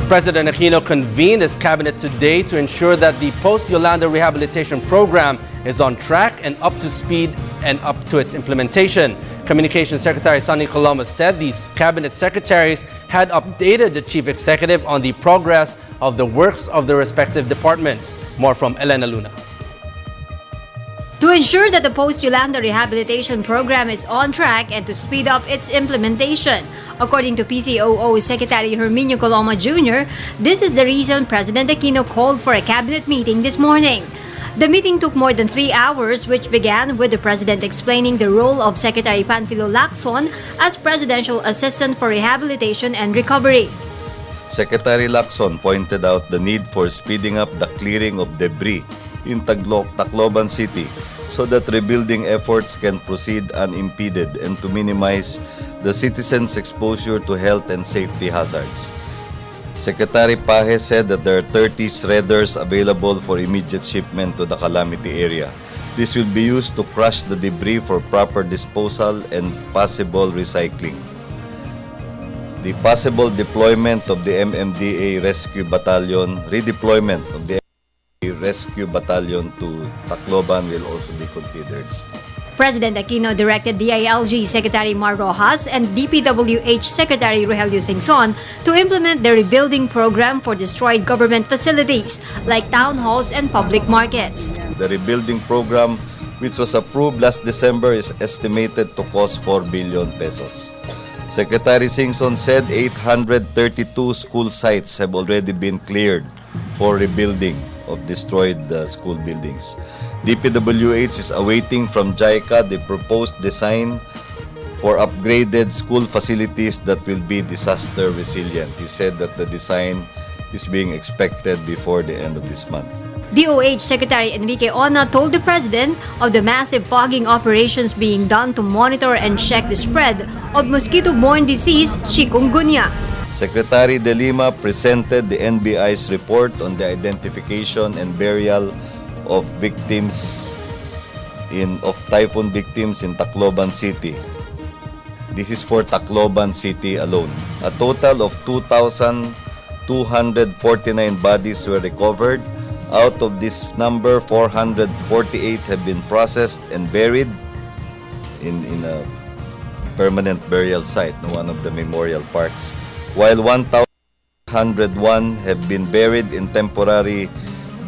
President Aquino convened his cabinet today to ensure that the post-Yolanda rehabilitation program is on track and up to speed and up to its implementation. Communications Secretary Sonny Coloma said these cabinet secretaries had updated the chief executive on the progress of the works of the respective departments. More from Elena Luna. To ensure that the post-Yolanda rehabilitation program is on track and to speed up its implementation, according to PCOO Secretary Herminio Coloma Jr., this is the reason President Aquino called for a cabinet meeting this morning. The meeting took more than 3 hours, which began with the President explaining the role of Secretary Panfilo Lacson as Presidential Assistant for Rehabilitation and Recovery. Secretary Lacson pointed out the need for speeding up the clearing of debris in Tacloban City so that rebuilding efforts can proceed unimpeded and to minimize the citizens' exposure to health and safety hazards. Secretary Paje said that there are 30 shredders available for immediate shipment to the calamity area. This will be used to crush the debris for proper disposal and possible recycling. The possible deployment of the MMDA Rescue Battalion, redeployment of the Rescue Battalion to Tacloban will also be considered. President Aquino directed DILG Secretary Mar Rojas and DPWH Secretary Rogelio Singson to implement the rebuilding program for destroyed government facilities like town halls and public markets. The rebuilding program, which was approved last December, is estimated to cost 4 billion pesos. Secretary Singson said 832 school sites have already been cleared for rebuilding of destroyed school buildings. DPWH is awaiting from JICA the proposed design for upgraded school facilities that will be disaster resilient. He said that the design is being expected before the end of this month. DOH Secretary Enrique Ona told the President of the massive fogging operations being done to monitor and check the spread of mosquito-borne disease, chikungunya. Secretary De Lima presented the NBI's report on the identification and burial of victims of typhoon victims in Tacloban City. This is for Tacloban City alone. A total of 2,249 bodies were recovered. Out of this number, 448 have been processed and buried in a permanent burial site, one of the memorial parks, while 1,101 have been buried in temporary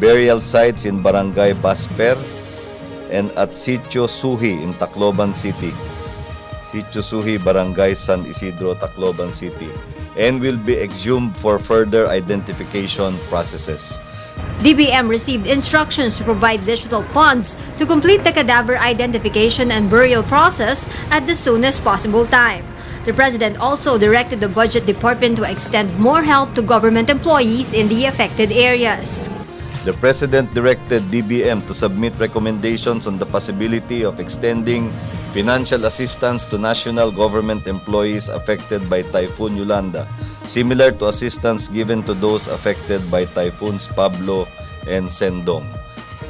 burial sites in Barangay Basper and at Sitio Suhi in Tacloban City. Sitio Suhi, Barangay San Isidro, Tacloban City, and will be exhumed for further identification processes. DBM received instructions to provide additional funds to complete the cadaver identification and burial process at the soonest possible time. The President also directed the Budget Department to extend more help to government employees in the affected areas. The President directed DBM to submit recommendations on the possibility of extending financial assistance to national government employees affected by Typhoon Yolanda, similar to assistance given to those affected by Typhoons Pablo and Sendong.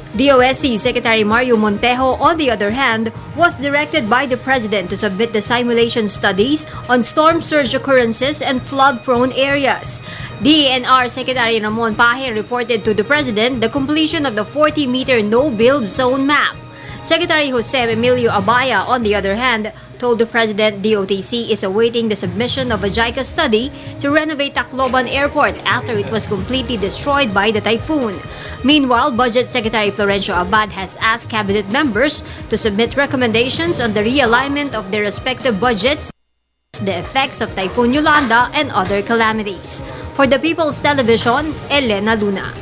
DOSC Secretary Mario Montejo, on the other hand, was directed by the President to submit the simulation studies on storm surge occurrences and flood-prone areas. DENR Secretary Ramon Paje reported to the President the completion of the 40-meter no-build zone map. Secretary Jose Emilio Abaya, on the other hand, told the President DOTC is awaiting the submission of a JICA study to renovate Tacloban Airport after it was completely destroyed by the typhoon. Meanwhile, Budget Secretary Florencio Abad has asked cabinet members to submit recommendations on the realignment of their respective budgets, the effects of Typhoon Yolanda and other calamities. For the People's Television, Elena Luna.